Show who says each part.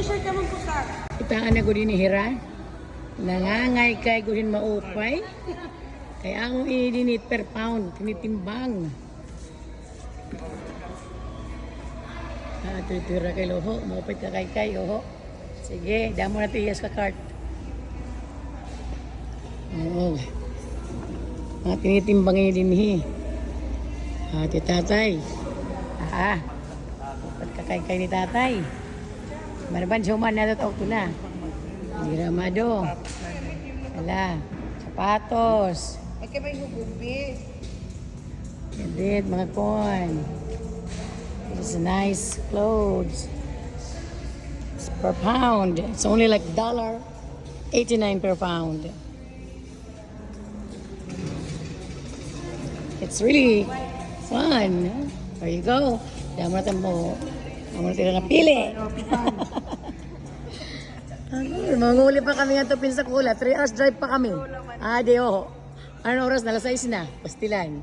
Speaker 1: t-shirt naman po sa.
Speaker 2: Itaan ako din ni Hira. Nangangay kay ko din maupay. Kaya ang idinit per pound, tinitimbang. Tutira kay Loho, maupay ka kay Oho. Sige, damo na tiyas ka cart. Oo. Mga tinitimbangin din hi. Ate tatay. Pagkakay ni tatay. Maraban suman na ito na. Hindi ramado. Wala. Sapatos.
Speaker 1: Okay ba yung hugubi?
Speaker 2: Edit, mga corn. This is nice clothes. It's per pound. It's only like $1.89 per pound. It's really fun. There you go. Damo natin mo. Damo natin na pili. Manguli pa kami nga tupin sa Kula. 3 hours drive pa kami. Deo. Anong oras? Nalas 6 na. Pastilan.